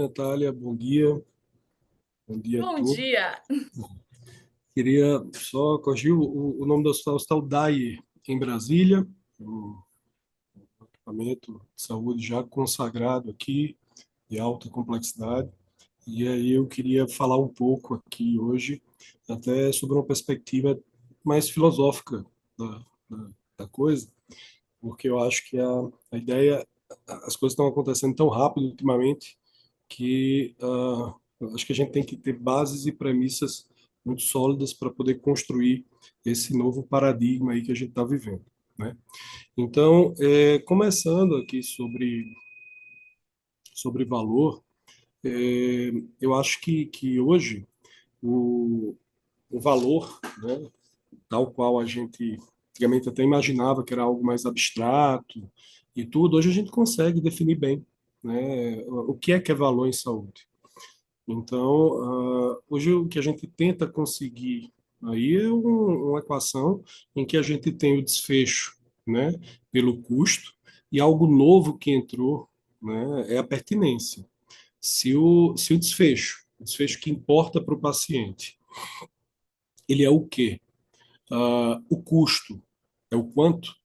Natália, bom dia a Bom todos. dia. Queria só corrigir o nome do hospital DAI em Brasília, um equipamento de saúde já consagrado aqui, de alta complexidade. E aí eu queria falar um pouco aqui hoje, até sobre uma perspectiva mais filosófica da, da coisa, porque eu acho que a ideia, as coisas estão acontecendo tão rápido ultimamente que eu acho que a gente tem que ter bases e premissas muito sólidas para poder construir esse novo paradigma aí que a gente está vivendo, né? Então, começando aqui sobre valor, eu acho que hoje o, o valor, né, tal qual a gente antigamente até imaginava que era algo mais abstrato e tudo, hoje a gente consegue definir bem, né, o que é valor em saúde. Então, hoje o que a gente tenta conseguir aí é uma equação em que a gente tem o desfecho, né, pelo custo, e algo novo que entrou, né, é a pertinência. Se o o desfecho que importa para o paciente, ele é o quê? O custo é o quanto,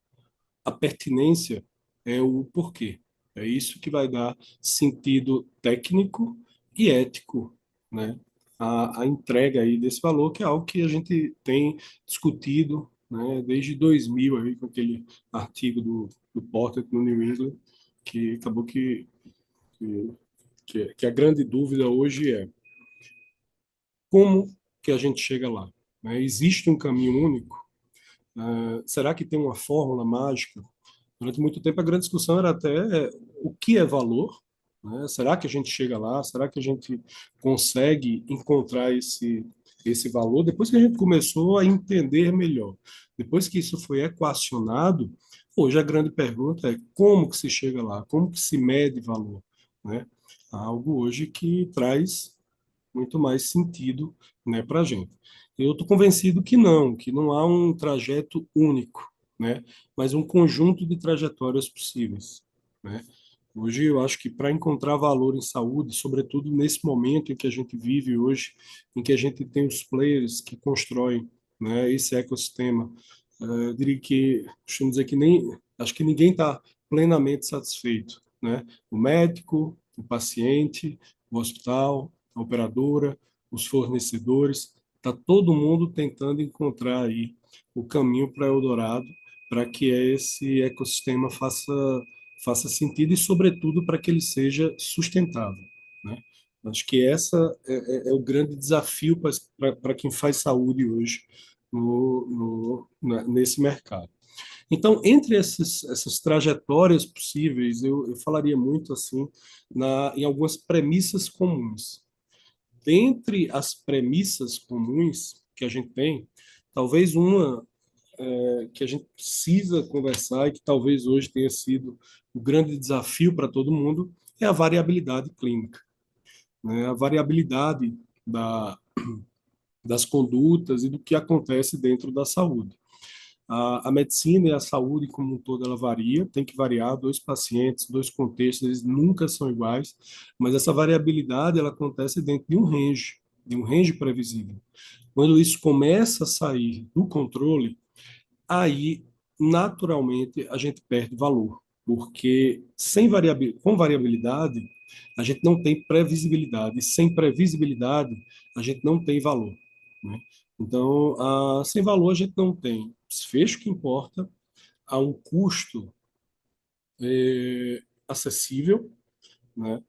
a pertinência é o porquê. É isso que vai dar sentido técnico e ético, né? A entrega aí desse valor, que é algo que a gente tem discutido, né, desde 2000, aí, com aquele artigo do Porter no New England, que acabou que, que a grande dúvida hoje é como que a gente chega lá, né? Existe um caminho único? Será que tem uma fórmula mágica? Durante muito tempo, a grande discussão era até o que é valor, né? Será que a gente chega lá? Será que a gente consegue encontrar esse valor? Depois que a gente começou a entender melhor, depois que isso foi equacionado, hoje a grande pergunta é como que se chega lá? Como que se mede valor, né? Algo hoje que traz muito mais sentido, né, para a gente. Eu estou convencido que não há um trajeto único, né, mas um conjunto de trajetórias possíveis, né. Hoje eu acho que para encontrar valor em saúde, sobretudo nesse momento em que a gente vive hoje, em que a gente tem os players que constroem, né, esse ecossistema, eu diria que, costumo dizer que acho que ninguém está plenamente satisfeito, né? O médico, o paciente, o hospital, a operadora, os fornecedores, está todo mundo tentando encontrar aí o caminho para Eldorado, para que esse ecossistema faça sentido e, sobretudo, para que ele seja sustentável, né? Acho que essa é o grande desafio para quem faz saúde hoje nesse mercado. Então, entre essas trajetórias possíveis, eu falaria muito assim em algumas premissas comuns. Dentre as premissas comuns que a gente tem, talvez uma que a gente precisa conversar e que talvez hoje tenha sido o grande desafio para todo mundo é a variabilidade clínica, né? A variabilidade das condutas e do que acontece dentro da saúde. A medicina e a saúde como um todo, ela varia, tem que variar, dois pacientes, dois contextos, eles nunca são iguais, mas essa variabilidade, ela acontece dentro de um range previsível. Quando isso começa a sair do controle, aí, naturalmente, a gente perde valor, porque com variabilidade, a gente não tem previsibilidade, e sem previsibilidade, a gente não tem valor, né? Então, sem valor, a gente não tem desfecho que importa, a um custo acessível, né?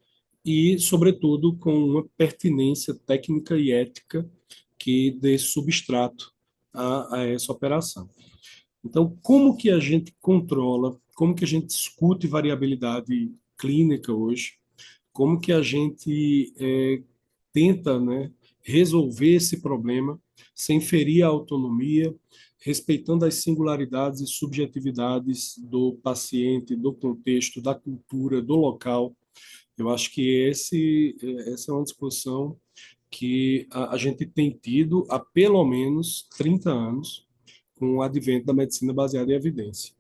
E, sobretudo, com uma pertinência técnica e ética que dê substrato a essa operação. Então, como que a gente controla, como que a gente discute variabilidade clínica hoje, como que a gente tenta, né, resolver esse problema sem ferir a autonomia, respeitando as singularidades e subjetividades do paciente, do contexto, da cultura, do local. Eu acho que essa é uma discussão que a gente tem tido há pelo menos 30 anos com o advento da medicina baseada em evidência.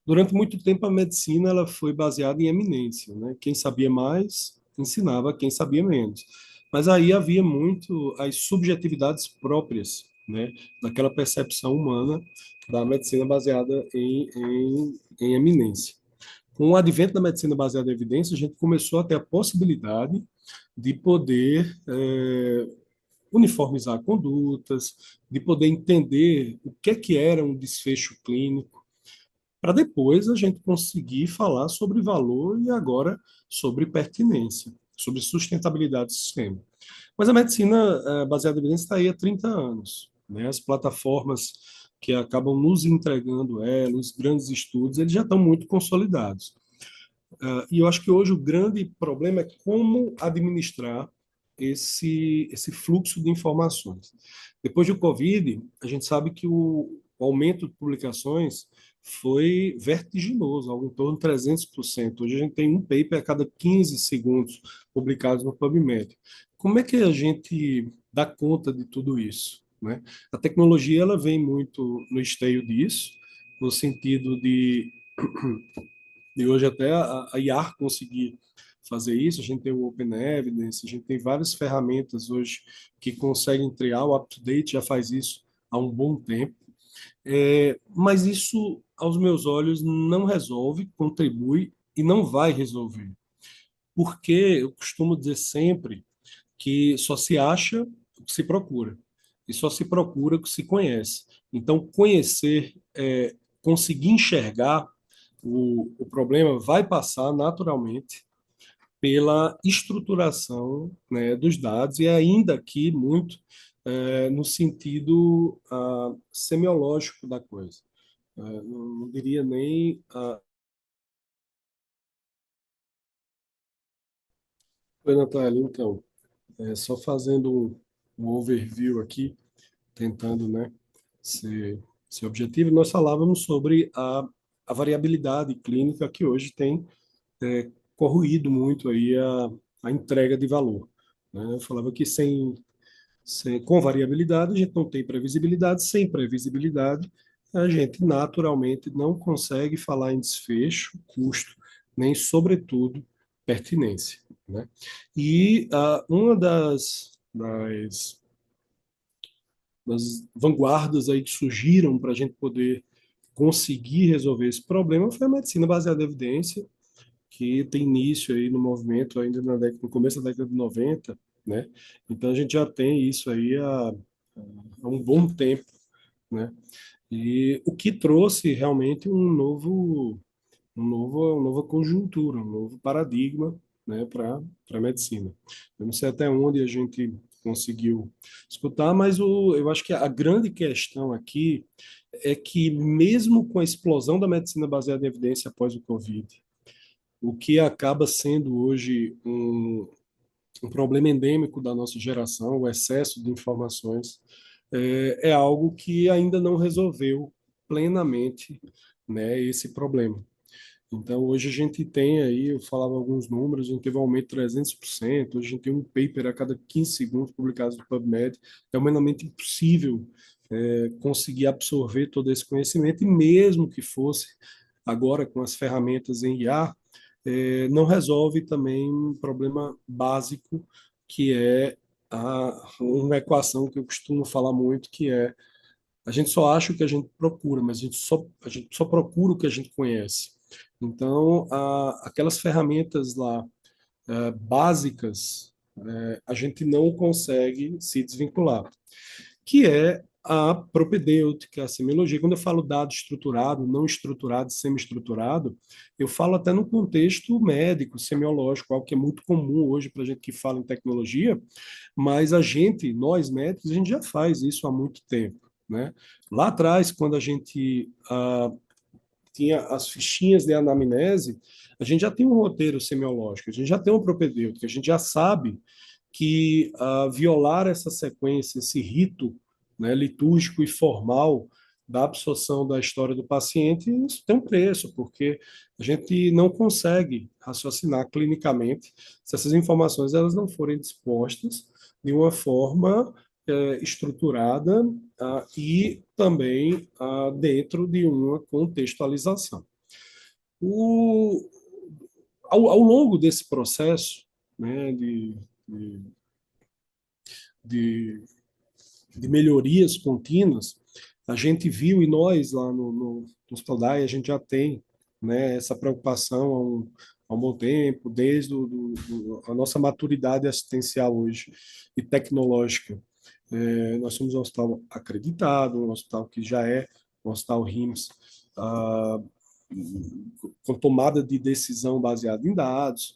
Durante muito tempo, a medicina ela foi baseada em eminência, né? Quem sabia mais ensinava quem sabia menos. Mas aí havia muito as subjetividades próprias, né? Daquela percepção humana da medicina baseada em eminência. Com o advento da medicina baseada em evidência, a gente começou a ter a possibilidade de poder uniformizar condutas, de poder entender o que era um desfecho clínico, para depois a gente conseguir falar sobre valor e agora sobre pertinência, sobre sustentabilidade do sistema. Mas a medicina baseada em evidência está aí há 30 anos. Né? As plataformas que acabam nos entregando ela, os grandes estudos, eles já estão muito consolidados. E eu acho que hoje o grande problema é como administrar esse fluxo de informações. Depois do Covid, a gente sabe que o aumento de publicações foi vertiginoso, algo em torno de 300%. Hoje a gente tem um paper a cada 15 segundos publicado no PubMed. Como é que a gente dá conta de tudo isso? Né? A tecnologia ela vem muito no esteio disso, no sentido de hoje até a IAR conseguir fazer isso, a gente tem o Open Evidence, a gente tem várias ferramentas hoje que conseguem triar, o UpToDate já faz isso há um bom tempo. Mas isso, aos meus olhos, não resolve, contribui e não vai resolver. Porque eu costumo dizer sempre que só se acha o que se procura, e só se procura o que se conhece. Então, conhecer, conseguir enxergar o problema vai passar naturalmente pela estruturação, né, dos dados, e ainda aqui muito no sentido semiológico da coisa. Não diria nem. Oi, Natália, então, só fazendo um overview aqui, tentando, né, ser, ser objetivo, nós falávamos sobre a variabilidade clínica que hoje tem corroído muito aí a entrega de valor. Né? Eu falava que com variabilidade a gente não tem previsibilidade, sem previsibilidade a gente naturalmente não consegue falar em desfecho, custo, nem, sobretudo, pertinência. Né? E uma das vanguardas aí que surgiram para a gente poder conseguir resolver esse problema foi a medicina baseada em evidência, que tem início aí no movimento ainda no começo da década de 90, né? Então a gente já tem isso aí há um bom tempo, né? E o que trouxe realmente uma nova conjuntura, um novo paradigma, né, para a medicina. Eu não sei até onde a gente conseguiu escutar, mas eu acho que a grande questão aqui é que mesmo com a explosão da medicina baseada em evidência após o Covid, o que acaba sendo hoje um problema endêmico da nossa geração, o excesso de informações, é algo que ainda não resolveu plenamente, né, esse problema. Então, hoje a gente tem aí, eu falava alguns números, a gente teve um aumento de 300%, hoje a gente tem um paper a cada 15 segundos publicado no PubMed, é humanamente impossível conseguir absorver todo esse conhecimento, e mesmo que fosse agora com as ferramentas em IA, não resolve também um problema básico, que é uma equação que eu costumo falar muito, que é a gente só acha o que a gente procura, mas a gente só procura o que a gente conhece. Então, aquelas ferramentas lá básicas, a gente não consegue se desvincular, que é a propedêutica, a semiologia. Quando eu falo dado estruturado, não estruturado, semi-estruturado, eu falo até no contexto médico, semiológico, algo que é muito comum hoje para a gente que fala em tecnologia, mas nós médicos, a gente já faz isso há muito tempo. Né? Lá atrás, quando a gente tinha as fichinhas de anamnese, a gente já tem um roteiro semiológico, a gente já tem uma propedêutica, a gente já sabe que violar essa sequência, esse rito, né, litúrgico e formal da absorção da história do paciente, isso tem um preço, porque a gente não consegue raciocinar clinicamente se essas informações elas não forem dispostas de uma forma estruturada e também dentro de uma contextualização. O, ao longo desse processo, né, de, de, de melhorias contínuas, a gente viu, e nós lá no Hospital DAI, a gente já tem, né, essa preocupação há um bom tempo, desde a nossa maturidade assistencial hoje e tecnológica. Nós somos um hospital acreditado, um hospital que já é um hospital RIMS, ah, com tomada de decisão baseada em dados,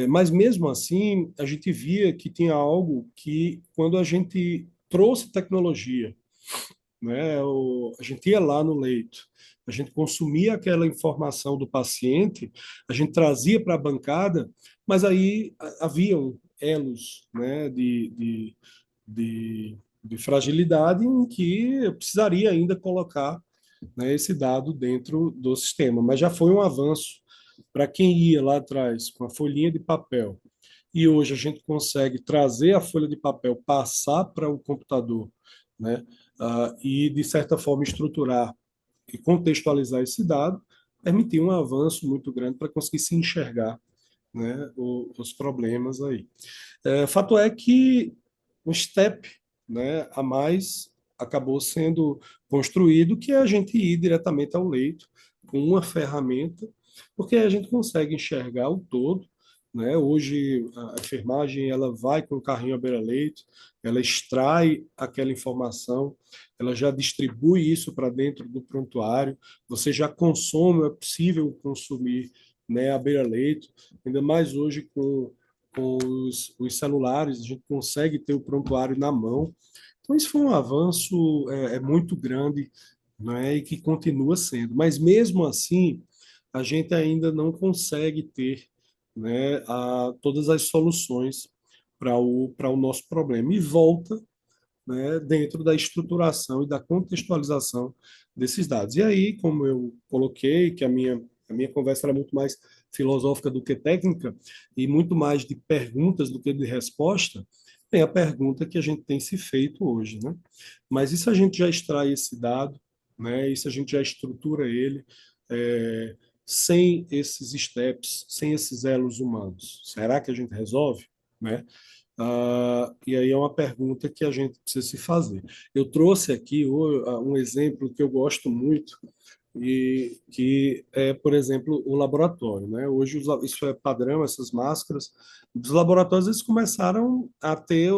mas mesmo assim a gente via que tinha algo que, quando a gente trouxe tecnologia, né, a gente ia lá no leito, a gente consumia aquela informação do paciente, a gente trazia para a bancada, mas aí haviam elos, né, de fragilidade em que eu precisaria ainda colocar, né, esse dado dentro do sistema. Mas já foi um avanço para quem ia lá atrás com a folhinha de papel. E hoje a gente consegue trazer a folha de papel, passar para o computador, né, e, de certa forma, estruturar e contextualizar esse dado, permitir um avanço muito grande para conseguir se enxergar, né, os problemas aí. Fato é que um step, né, a mais acabou sendo construído, que é a gente ir diretamente ao leito com uma ferramenta, porque a gente consegue enxergar o todo, né? Hoje a enfermagem ela vai com o carrinho à beira-leito, ela extrai aquela informação, ela já distribui isso para dentro do prontuário, você já consome, é possível consumir, né, à beira-leito, ainda mais hoje com os celulares, a gente consegue ter o prontuário na mão. Então, isso foi um avanço muito grande, né, e que continua sendo. Mas, mesmo assim, a gente ainda não consegue ter, né, todas as soluções para o nosso problema. E volta, né, dentro da estruturação e da contextualização desses dados. E aí, como eu coloquei, que a minha conversa era muito mais filosófica do que técnica, e muito mais de perguntas do que de resposta, tem a pergunta que a gente tem se feito hoje, né? Mas e se a gente já extrai esse dado, né? E se a gente já estrutura ele, é, sem esses steps, sem esses elos humanos? Será que a gente resolve, né? E aí é uma pergunta que a gente precisa se fazer. Eu trouxe aqui um exemplo que eu gosto muito, e que é, por exemplo, o laboratório, né? Hoje isso é padrão, essas máscaras. Os laboratórios eles começaram a ter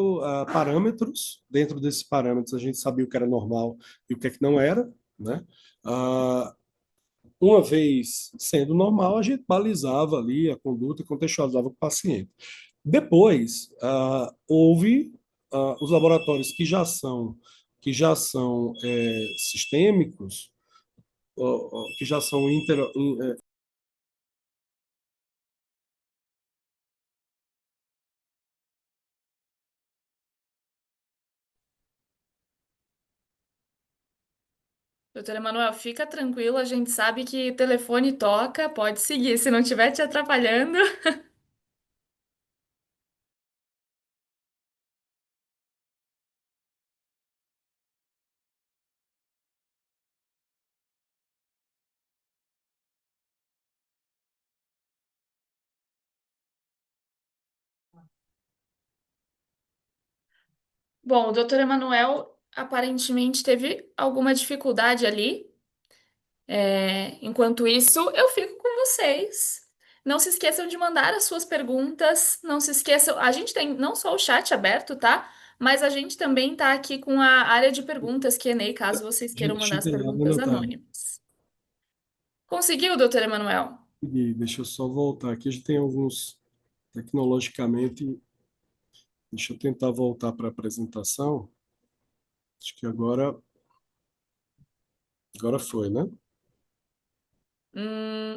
parâmetros. Dentro desses parâmetros a gente sabia o que era normal e o que é que não era, né? Ah, uma vez sendo normal, a gente balizava ali a conduta e contextualizava com o paciente. Depois, houve os laboratórios que já são sistêmicos, que já são Doutor Emanuel, fica tranquilo, a gente sabe que telefone toca, pode seguir, se não estiver te atrapalhando. Bom, o doutor Emanuel aparentemente teve alguma dificuldade ali. Enquanto isso, eu fico com vocês. Não se esqueçam de mandar as suas perguntas. Não se esqueçam. A gente tem não só o chat aberto, tá? Mas a gente também tá aqui com a área de perguntas, Q&A, caso vocês queiram mandar as generada, perguntas Natália. anônimas. Conseguiu, doutor Emanuel? E deixa eu só voltar aqui. A gente tem alguns, tecnologicamente, deixa eu tentar voltar para a apresentação. Acho que agora foi, né?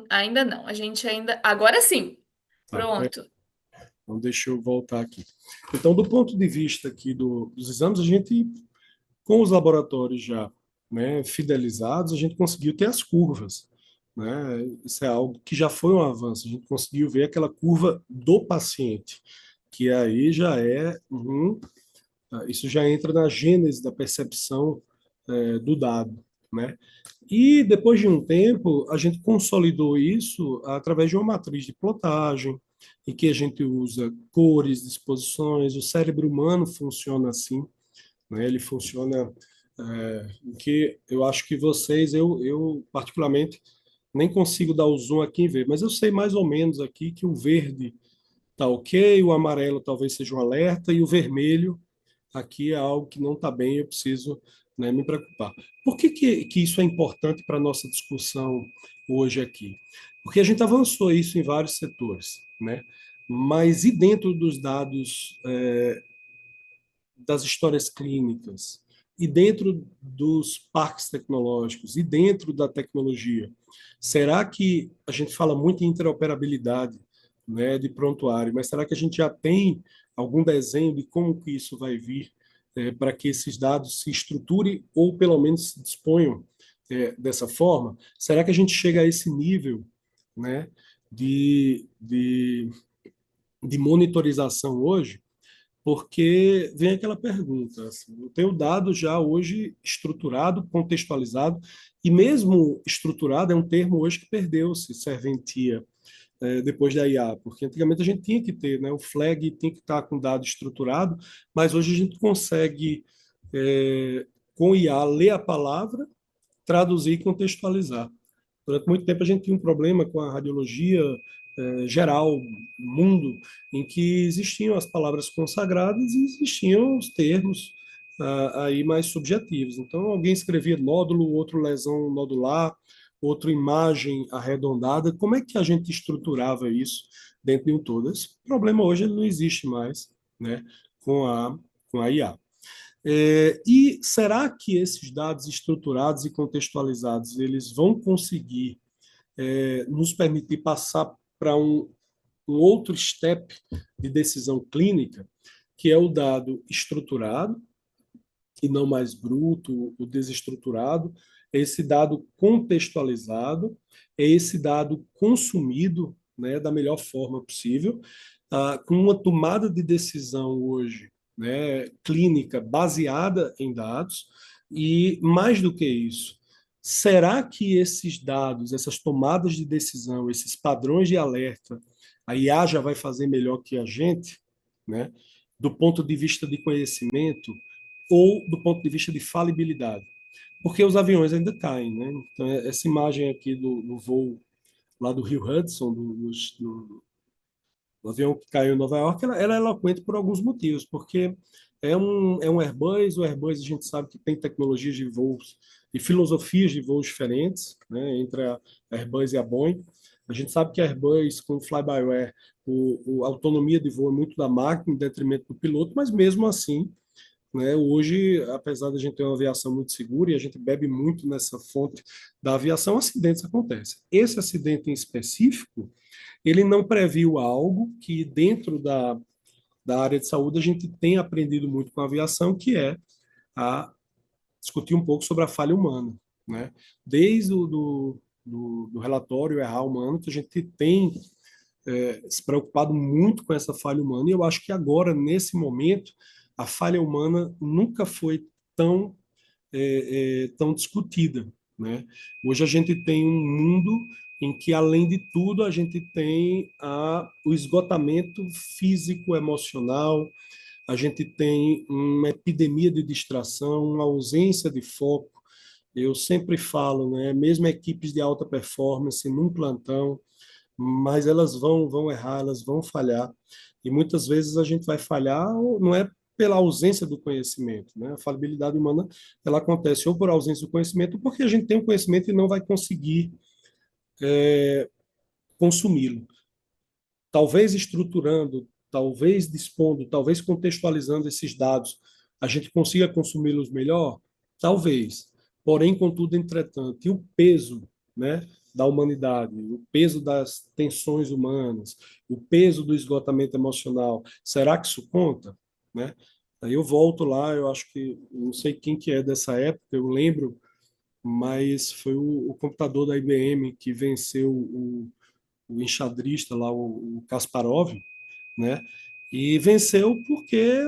Ainda não. A gente ainda. Agora sim. Tá. Pronto. Então, deixa eu voltar aqui. Então, do ponto de vista aqui dos exames, a gente, com os laboratórios já, né, fidelizados, a gente conseguiu ter as curvas, né? Isso é algo que já foi um avanço. A gente conseguiu ver aquela curva do paciente, que aí já isso já entra na gênese da percepção do dado, né? E depois de um tempo, a gente consolidou isso através de uma matriz de plotagem, em que a gente usa cores, disposições. O cérebro humano funciona assim, né? Ele funciona em que eu acho que vocês, eu particularmente nem consigo dar o zoom aqui e ver, mas eu sei mais ou menos aqui que o verde está ok, o amarelo talvez seja um alerta e o vermelho aqui é algo que não está bem, eu preciso, né, me preocupar. Por que isso é importante para a nossa discussão hoje aqui? Porque a gente avançou isso em vários setores, né? Mas e dentro dos dados, das histórias clínicas, e dentro dos parques tecnológicos, e dentro da tecnologia? Será que a gente fala muito em interoperabilidade, né, de prontuário, mas será que a gente já tem algum desenho de como que isso vai vir para que esses dados se estruturem ou pelo menos se disponham dessa forma? Será que a gente chega a esse nível, né, de, de, de monitorização hoje? Porque vem aquela pergunta, assim, eu tenho dado já hoje estruturado, contextualizado, e mesmo estruturado é um termo hoje que perdeu-se, serventia, depois da IA, porque antigamente a gente tinha que ter, né, o flag tinha que estar com dado estruturado, mas hoje a gente consegue, com IA, ler a palavra, traduzir e contextualizar. Durante muito tempo a gente tinha um problema com a radiologia geral, mundo, em que existiam as palavras consagradas e existiam os termos aí mais subjetivos. Então, alguém escrevia nódulo, outro lesão nodular, outro imagem arredondada. Como é que a gente estruturava isso dentro de um todo? Esse problema hoje ele não existe mais, né, com a IA. E será que esses dados estruturados e contextualizados eles vão conseguir nos permitir passar para um outro step de decisão clínica, que é o dado estruturado e não mais bruto, o desestruturado, é esse dado contextualizado, é esse dado consumido, né, da melhor forma possível, com uma tomada de decisão hoje, né, clínica baseada em dados, e mais do que isso, será que esses dados, essas tomadas de decisão, esses padrões de alerta, a IA já vai fazer melhor que a gente, né? Do ponto de vista de conhecimento, ou do ponto de vista de falibilidade, porque os aviões ainda caem, né? Então, essa imagem aqui do voo lá do Rio Hudson, do avião que caiu em Nova York, ela é eloquente por alguns motivos, porque é um Airbus, o Airbus a gente sabe que tem tecnologias de voos e filosofias de voos diferentes, né, entre a Airbus e a Boeing. A gente sabe que a Airbus, com o fly-by-wire, a autonomia de voo é muito da máquina, em detrimento do piloto, mas mesmo assim, né? Hoje, apesar de a gente ter uma aviação muito segura e a gente bebe muito nessa fonte da aviação, acidentes acontecem. Esse acidente em específico, ele não previu algo que dentro da área de saúde a gente tem aprendido muito com a aviação, que é a discutir um pouco sobre a falha humana, né? Desde do relatório errar humano, que a gente tem se preocupado muito com essa falha humana, e eu acho que agora, nesse momento, a falha humana nunca foi tão, tão discutida, né? Hoje a gente tem um mundo em que, além de tudo, a gente tem o esgotamento físico, emocional, a gente tem uma epidemia de distração, uma ausência de foco. Eu sempre falo, né? Mesmo equipes de alta performance num plantão, mas elas vão errar, elas vão falhar. E muitas vezes a gente vai falhar, não é pela ausência do conhecimento, né? A falabilidade humana, ela acontece ou por ausência do conhecimento, ou porque a gente tem o conhecimento e não vai conseguir consumi-lo. Talvez estruturando, talvez dispondo, talvez contextualizando esses dados, a gente consiga consumi-los melhor? Talvez. Porém, contudo, entretanto, e o peso, né, da humanidade, o peso das tensões humanas, o peso do esgotamento emocional, será que isso conta? Né? Aí eu volto lá, eu acho que, não sei quem que é dessa época, eu lembro, mas foi o computador da IBM que venceu o enxadrista lá, o Kasparov, né? E venceu porque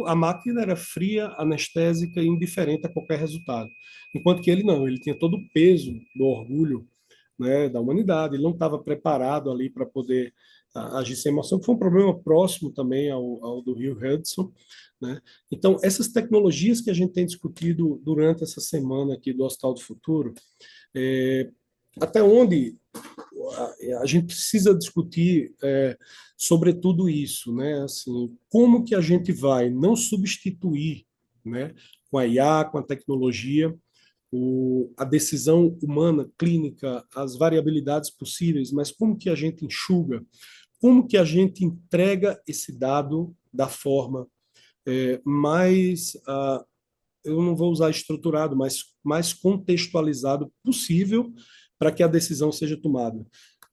a máquina era fria, anestésica e indiferente a qualquer resultado. Enquanto que ele não, ele tinha todo o peso do orgulho, né, da humanidade, ele não estava preparado ali para poder agir sem emoção, que foi um problema próximo também ao do Rio Hudson, né? Então, essas tecnologias que a gente tem discutido durante essa semana aqui do Hospital do Futuro, é, até onde a gente precisa discutir sobre tudo isso, né? Assim, como que a gente vai não substituir, né, com a IA, com a tecnologia, a decisão humana, clínica, as variabilidades possíveis, mas como que a gente enxuga, como que a gente entrega esse dado da forma mais, eu não vou usar estruturado, mas mais contextualizado possível para que a decisão seja tomada.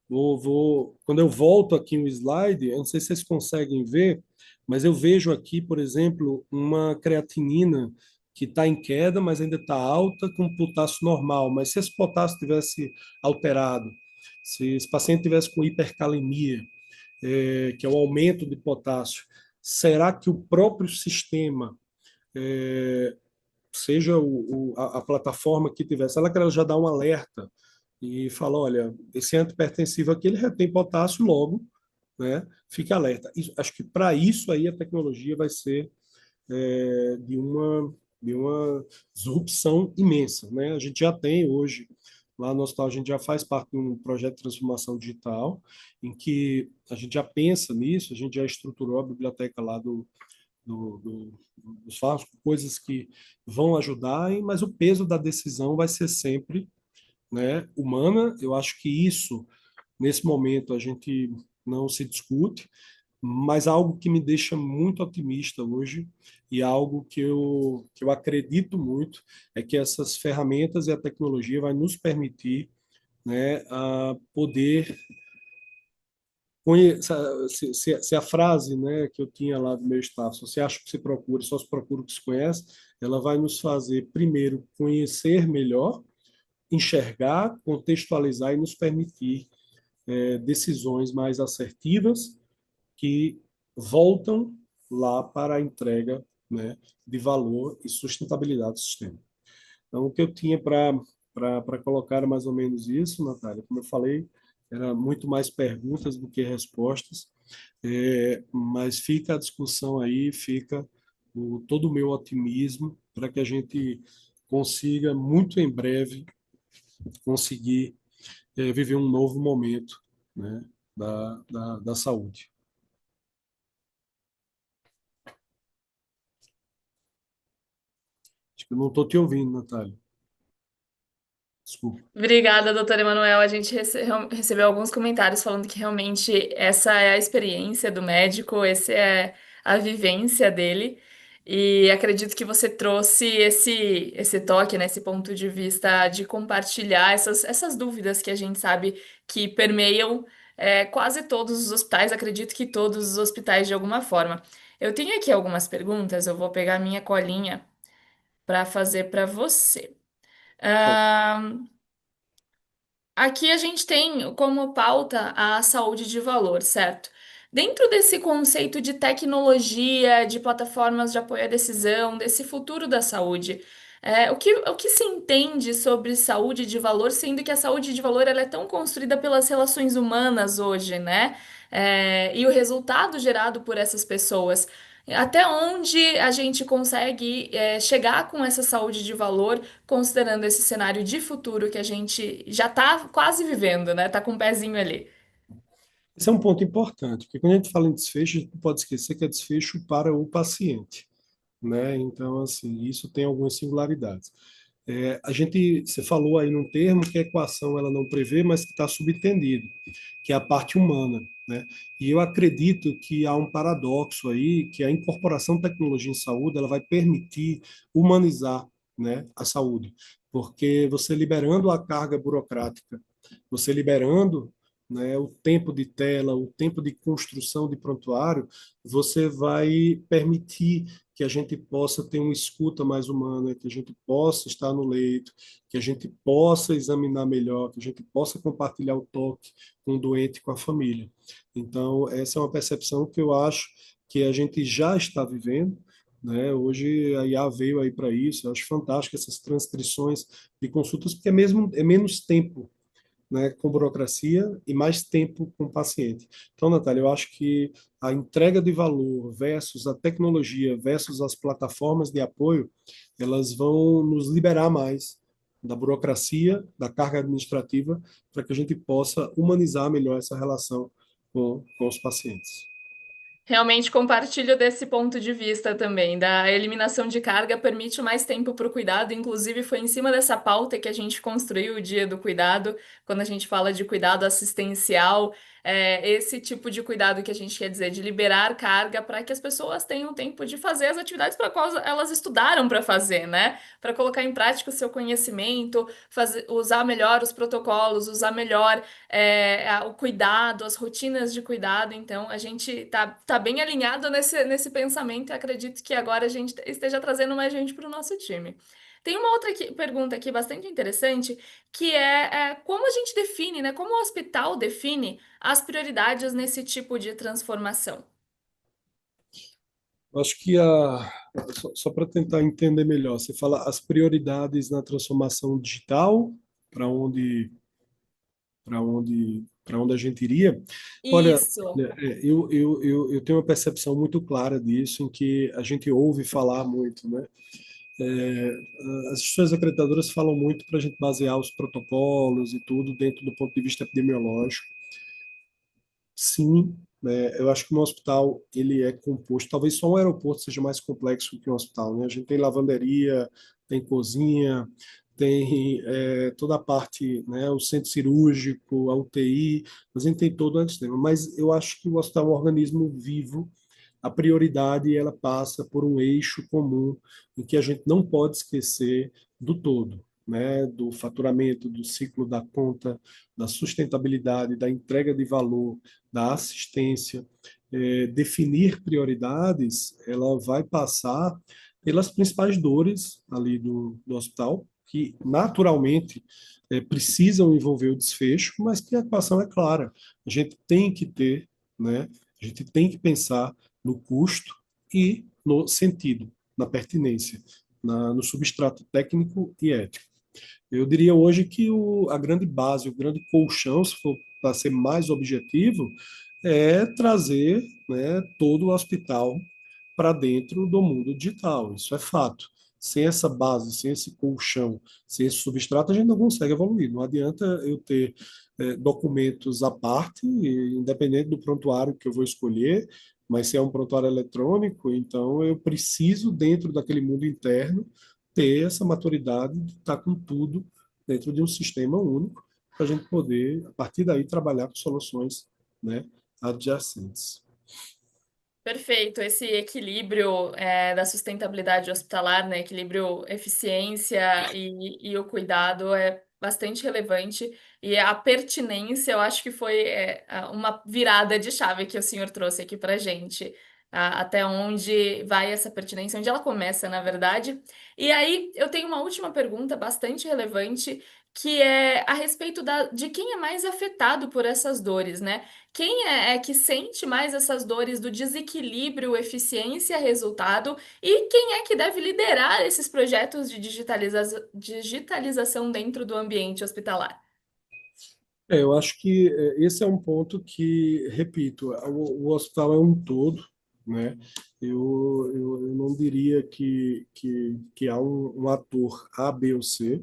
Quando eu volto aqui no slide, eu não sei se vocês conseguem ver, mas eu vejo aqui, por exemplo, uma creatinina que está em queda, mas ainda está alta, com potássio normal. Mas se esse potássio tivesse alterado, se esse paciente tivesse com hipercalemia, que é o aumento de potássio, será que o próprio sistema, seja a plataforma que tivesse, ela já dá um alerta e fala, olha, esse antipertensivo aqui, ele retém potássio logo, né? Fique alerta. Acho que para isso aí a tecnologia vai ser de uma disrupção imensa, né? A gente já tem hoje, lá no hospital, a gente já faz parte de um projeto de transformação digital, em que a gente já pensa nisso, a gente já estruturou a biblioteca lá do, do, dos fármacos, coisas que vão ajudar, mas o peso da decisão vai ser sempre, né, humana. Eu acho que isso, nesse momento, a gente não se discute, mas algo que me deixa muito otimista hoje e algo que eu acredito muito é que essas ferramentas e a tecnologia vai nos permitir, né, a poder se a frase, né, que eu tinha lá do meu staff, se você acha que se procura, só se procura o que se conhece, ela vai nos fazer, primeiro, conhecer melhor, enxergar, contextualizar e nos permitir decisões mais assertivas que voltam lá para a entrega, né, de valor e sustentabilidade do sistema. Então, o que eu tinha para colocar era mais ou menos isso, Natália. Como eu falei, era muito mais perguntas do que respostas, mas fica a discussão aí, fica todo o meu otimismo para que a gente consiga, muito em breve, conseguir viver um novo momento, né, da saúde. Acho que eu não estou te ouvindo, Natália. Desculpa. Obrigada, doutora Emanuel. A gente recebeu alguns comentários falando que realmente essa é a experiência do médico, essa é a vivência dele. E acredito que você trouxe esse toque, né, esse ponto de vista de compartilhar essas dúvidas que a gente sabe que permeiam quase todos os hospitais, acredito que todos os hospitais de alguma forma. Eu tenho aqui algumas perguntas, eu vou pegar minha colinha para fazer para você. Aqui a gente tem como pauta a saúde de valor, certo? Dentro desse conceito de tecnologia, de plataformas de apoio à decisão, desse futuro da saúde, o que se entende sobre saúde de valor, sendo que a saúde de valor ela é tão construída pelas relações humanas hoje, né? E o resultado gerado por essas pessoas. Até onde a gente consegue, chegar com essa saúde de valor? Considerando esse cenário de futuro que a gente já está quase vivendo, né? Tá com um pezinho ali. Esse é um ponto importante, porque quando a gente fala em desfecho, a gente não pode esquecer que é desfecho para o paciente, né? Então, assim, isso tem algumas singularidades. Você falou aí num termo que a equação ela não prevê, mas que está subentendido, que é a parte humana, né? E eu acredito que há um paradoxo aí, que a incorporação de tecnologia em saúde ela vai permitir humanizar, né, a saúde, porque você liberando a carga burocrática, você liberando, né, o tempo de tela, o tempo de construção de prontuário, você vai permitir que a gente possa ter uma escuta mais humana, que a gente possa estar no leito, que a gente possa examinar melhor, que a gente possa compartilhar o toque com o doente e com a família. Então, essa é uma percepção que eu acho que a gente já está vivendo, né? Hoje a IA veio aí para isso. Eu acho fantástico essas transcrições de consultas, porque é menos tempo, né, com burocracia e mais tempo com o paciente. Então, Natália, eu acho que a entrega de valor versus a tecnologia versus as plataformas de apoio, elas vão nos liberar mais da burocracia, da carga administrativa, para que a gente possa humanizar melhor essa relação com os pacientes. Realmente compartilho desse ponto de vista também. Da eliminação de carga permite mais tempo para o cuidado. Inclusive, foi em cima dessa pauta que a gente construiu o Dia do Cuidado, quando a gente fala de cuidado assistencial, esse tipo de cuidado que a gente quer dizer, de liberar carga para que as pessoas tenham tempo de fazer as atividades para quais elas estudaram para fazer, né? Para colocar em prática o seu conhecimento, usar melhor os protocolos, usar melhor o cuidado, as rotinas de cuidado. Então, a gente tá bem alinhado nesse pensamento e acredito que agora a gente esteja trazendo mais gente para o nosso time. Tem uma outra pergunta aqui bastante interessante, que como a gente define, né? Como o hospital define as prioridades nesse tipo de transformação? Acho que só para tentar entender melhor, você fala as prioridades na transformação digital, para para onde a gente iria. Olha, Isso. eu tenho uma percepção muito clara disso, em que a gente ouve falar muito, né? É, as instituições acreditadoras falam muito para a gente basear os protocolos e tudo dentro do ponto de vista epidemiológico. Sim, né, eu acho que um hospital ele é composto, talvez só um aeroporto seja mais complexo que um hospital, né? A gente tem lavanderia, tem cozinha, tem toda a parte, né, o centro cirúrgico, a UTI, a gente tem todo o ecossistema. Mas eu acho que o hospital é um organismo vivo. A prioridade ela passa por um eixo comum em que a gente não pode esquecer do todo, né, do faturamento, do ciclo da conta, da sustentabilidade, da entrega de valor, da assistência. Definir prioridades, ela vai passar pelas principais dores ali do hospital, que naturalmente precisam envolver o desfecho, mas que a equação é clara. A gente tem que ter, né, a gente tem que pensar no custo e no sentido, na pertinência, no substrato técnico e ético. Eu diria hoje que a grande base, o grande colchão, se for para ser mais objetivo, é trazer, né, todo o hospital para dentro do mundo digital. Isso é fato. Sem essa base, sem esse colchão, sem esse substrato, a gente não consegue evoluir. Não adianta eu ter documentos à parte, independente do prontuário que eu vou escolher, mas se é um prontuário eletrônico, então eu preciso, dentro daquele mundo interno, ter essa maturidade de estar com tudo dentro de um sistema único, para a gente poder, a partir daí, trabalhar com soluções, né, adjacentes. Perfeito, esse equilíbrio da sustentabilidade hospitalar, né? Equilíbrio eficiência e o cuidado é bastante relevante e a pertinência, eu acho que foi uma virada de chave que o senhor trouxe aqui para gente. Até onde vai essa pertinência, onde ela começa, na verdade. E aí, eu tenho uma última pergunta bastante relevante, que é a respeito de quem é mais afetado por essas dores, né? Quem é que sente mais essas dores do desequilíbrio, eficiência, resultado? E quem é que deve liderar esses projetos de digitalização dentro do ambiente hospitalar? Eu acho que esse é um ponto que, repito, o hospital é um todo, né? Eu não diria que há um ator A, B ou C.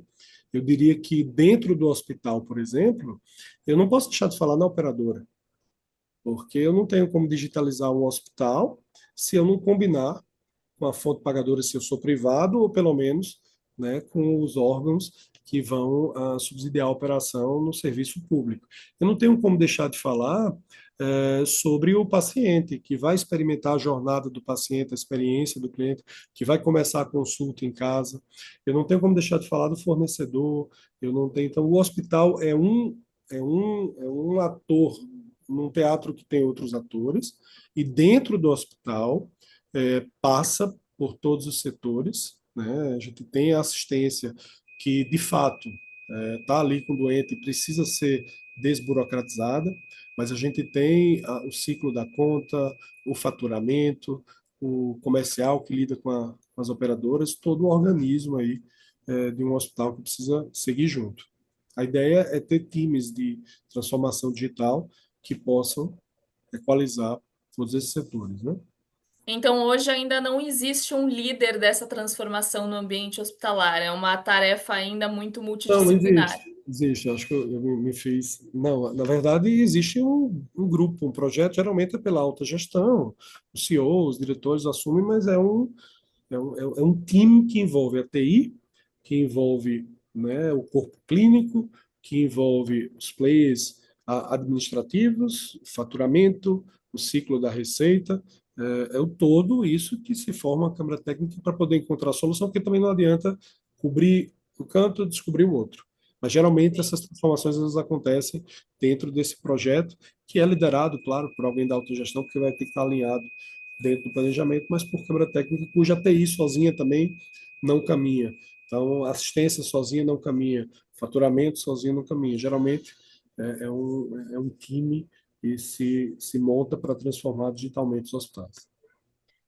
Eu diria que dentro do hospital, por exemplo, eu não posso deixar de falar na operadora, porque eu não tenho como digitalizar um hospital se eu não combinar com a fonte pagadora, se eu sou privado, ou pelo menos, né, com os órgãos que vão subsidiar a operação no serviço público. Eu não tenho como deixar de falar sobre o paciente, que vai experimentar a jornada do paciente, a experiência do cliente, que vai começar a consulta em casa. Eu não tenho como deixar de falar do fornecedor, eu não tenho. Então, o hospital é um ator num teatro que tem outros atores, e dentro do hospital passa por todos os setores, né? A gente tem a assistência que, de fato, está ali com o doente e precisa ser desburocratizada, mas a gente tem o ciclo da conta, o faturamento, o comercial que lida com as operadoras, todo o organismo aí de um hospital que precisa seguir junto. A ideia é ter times de transformação digital que possam equalizar todos esses setores, né? Então, hoje ainda não existe um líder dessa transformação no ambiente hospitalar. É uma tarefa ainda muito Não, multidisciplinar. existe. Existe, acho que eu me fiz. Não, na verdade, existe um grupo, um projeto, geralmente é pela alta gestão, os CEOs, os diretores assumem, mas é um time que envolve a TI, que envolve, né, o corpo clínico, que envolve os players administrativos, faturamento, o ciclo da receita, é o todo isso que se forma a Câmara Técnica para poder encontrar a solução, porque também não adianta cobrir um canto e descobrir o outro. Mas geralmente essas transformações elas acontecem dentro desse projeto, que é liderado, claro, por alguém da autogestão, porque vai ter que estar alinhado dentro do planejamento, mas por câmara técnica, cuja TI sozinha também não caminha. Então, assistência sozinha não caminha, faturamento sozinho não caminha. Geralmente, é um time que se monta para transformar digitalmente os hospitais.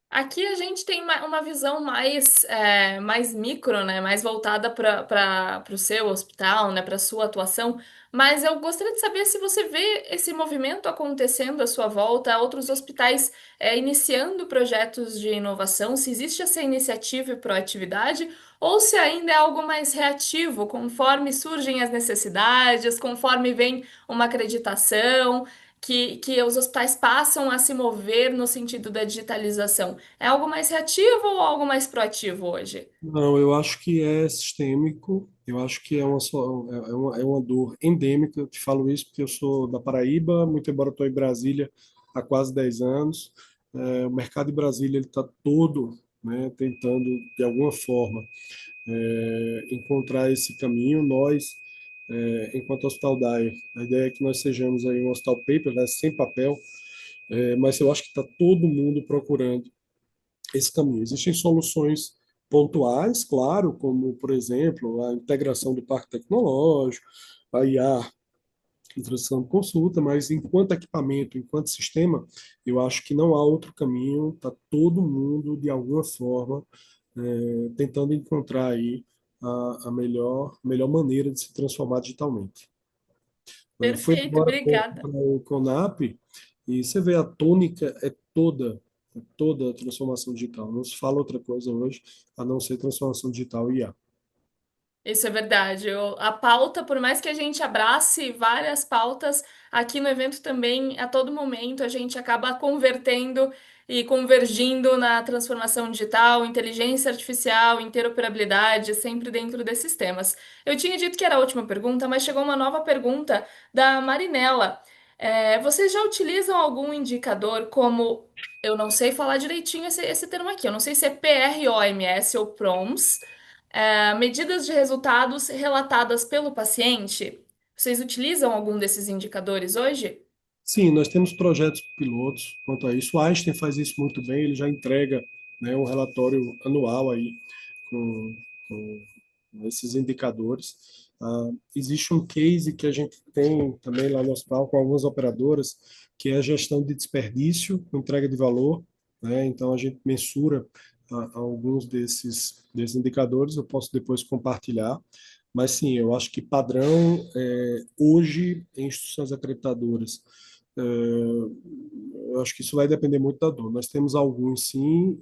Aqui a gente tem uma visão mais micro, né? Mais voltada para o seu hospital, né? Para a sua atuação. Mas eu gostaria de saber se você vê esse movimento acontecendo à sua volta, outros hospitais iniciando projetos de inovação, se existe essa iniciativa e proatividade, ou se ainda é algo mais reativo, conforme surgem as necessidades, conforme vem uma acreditação. Que os hospitais passam a se mover no sentido da digitalização. É algo mais reativo ou algo mais proativo hoje? Não, eu acho que é sistêmico, eu acho que é uma dor endêmica. Eu te falo isso porque eu sou da Paraíba, muito embora eu estou em Brasília há quase 10 anos. O mercado de Brasília ele está todo, né, tentando, de alguma forma, encontrar esse caminho. Nós, enquanto Hospital DAE, a ideia é que nós sejamos aí um hospital paper, né, sem papel, mas eu acho que está todo mundo procurando esse caminho. Existem soluções pontuais, claro, como, por exemplo, a integração do parque tecnológico, a IA, introdução de consulta, mas enquanto equipamento, enquanto sistema, eu acho que não há outro caminho, está todo mundo, de alguma forma, tentando encontrar aí melhor maneira de se transformar digitalmente. Eu fui Perfeito, agora obrigada. para o CONAP e você vê a tônica é toda a transformação digital. Não se fala outra coisa hoje a não ser transformação digital e IA. Isso é verdade. A pauta, por mais que a gente abrace várias pautas, aqui no evento também, a todo momento, a gente acaba convertendo e convergindo na transformação digital, inteligência artificial, interoperabilidade, sempre dentro desses temas. Eu tinha dito que era a última pergunta, mas chegou uma nova pergunta da Marinela. Vocês já utilizam algum indicador como, eu não sei falar direitinho esse termo aqui, eu não sei se é PROMS ou PROMS, medidas de resultados relatadas pelo paciente. Vocês utilizam algum desses indicadores hoje? Sim, nós temos projetos pilotos quanto a isso. O Einstein faz isso muito bem, ele já entrega, né, um relatório anual aí com esses indicadores. Existe um case que a gente tem também lá no hospital com algumas operadoras, que é a gestão de desperdício, com entrega de valor, né? Então a gente mensura alguns desses indicadores, eu posso depois compartilhar. Mas sim, eu acho que padrão, hoje, em instituições acreditadoras, eu acho que isso vai depender muito da dor. Nós temos alguns, sim,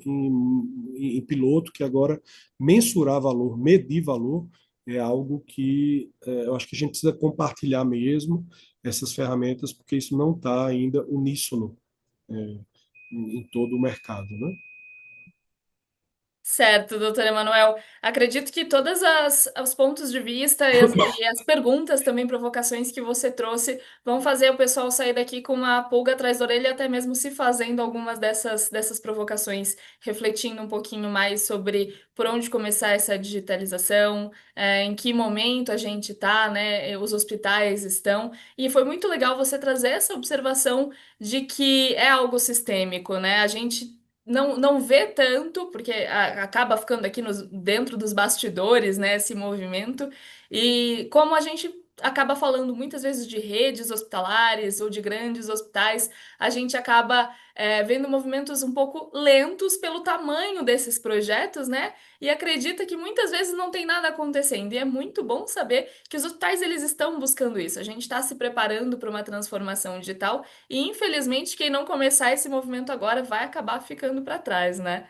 em piloto, que agora mensurar valor, medir valor, é algo que eu acho que a gente precisa compartilhar mesmo essas ferramentas, porque isso não está ainda uníssono em todo o mercado, né? Certo, doutor Emanuel. Acredito que todas os pontos de vista e as perguntas também, provocações que você trouxe, vão fazer o pessoal sair daqui com uma pulga atrás da orelha, até mesmo se fazendo algumas dessas provocações, refletindo um pouquinho mais sobre por onde começar essa digitalização, em que momento a gente está, né? Os hospitais estão. E foi muito legal você trazer essa observação de que é algo sistêmico, né? A gente não vê tanto, porque acaba ficando aqui dentro dos bastidores, né, esse movimento. E como a gente acaba falando muitas vezes de redes hospitalares ou de grandes hospitais, a gente acaba vendo movimentos um pouco lentos pelo tamanho desses projetos, né? E acredita que muitas vezes não tem nada acontecendo. E é muito bom saber que os hospitais eles estão buscando isso. A gente está se preparando para uma transformação digital e, infelizmente, quem não começar esse movimento agora vai acabar ficando para trás, né?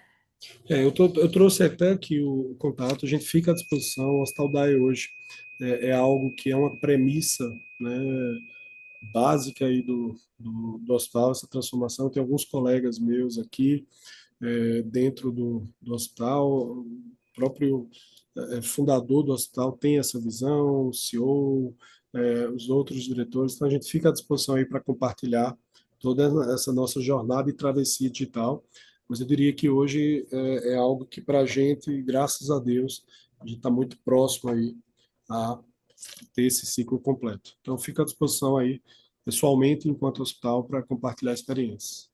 Eu trouxe até aqui o contato, a gente fica à disposição, o Hospital DAI hoje é algo que é uma premissa, né, básica aí do hospital, essa transformação. Tem alguns colegas meus aqui dentro do hospital, o próprio fundador do hospital tem essa visão, o CEO, os outros diretores, então a gente fica à disposição aí para compartilhar toda essa nossa jornada e travessia digital, mas eu diria que hoje é algo que para a gente, graças a Deus, a gente está muito próximo aí a ter esse ciclo completo. Então fica à disposição aí, pessoalmente, enquanto hospital, para compartilhar experiências.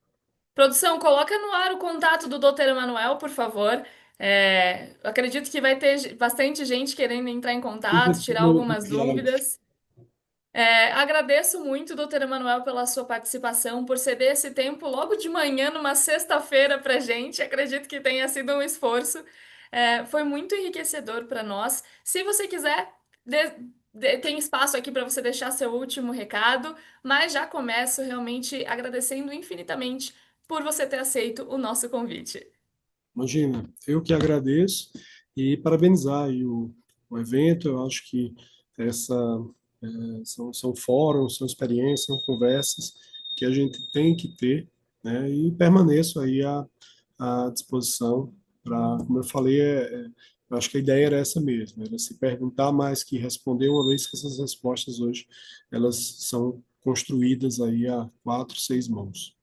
Produção, coloca no ar o contato do Dr. Emanuel, por favor. Eu acredito que vai ter bastante gente querendo entrar em contato, tirar algumas dúvidas. Agradeço muito, doutor Emanuel, pela sua participação, por ceder esse tempo logo de manhã, numa sexta-feira, para gente. Acredito que tenha sido um esforço. Foi muito enriquecedor para nós. Se você quiser, tem espaço aqui para você deixar seu último recado, mas já começo realmente agradecendo infinitamente por você ter aceito o nosso convite. Imagina, eu que agradeço e parabenizar aí o evento. Eu acho que essa são fóruns, são experiências, são conversas que a gente tem que ter, né? E permaneço aí à disposição para, como eu falei, eu acho que a ideia era essa mesmo, era se perguntar mais que responder, uma vez que essas respostas hoje elas são construídas aí a 4, 6 mãos.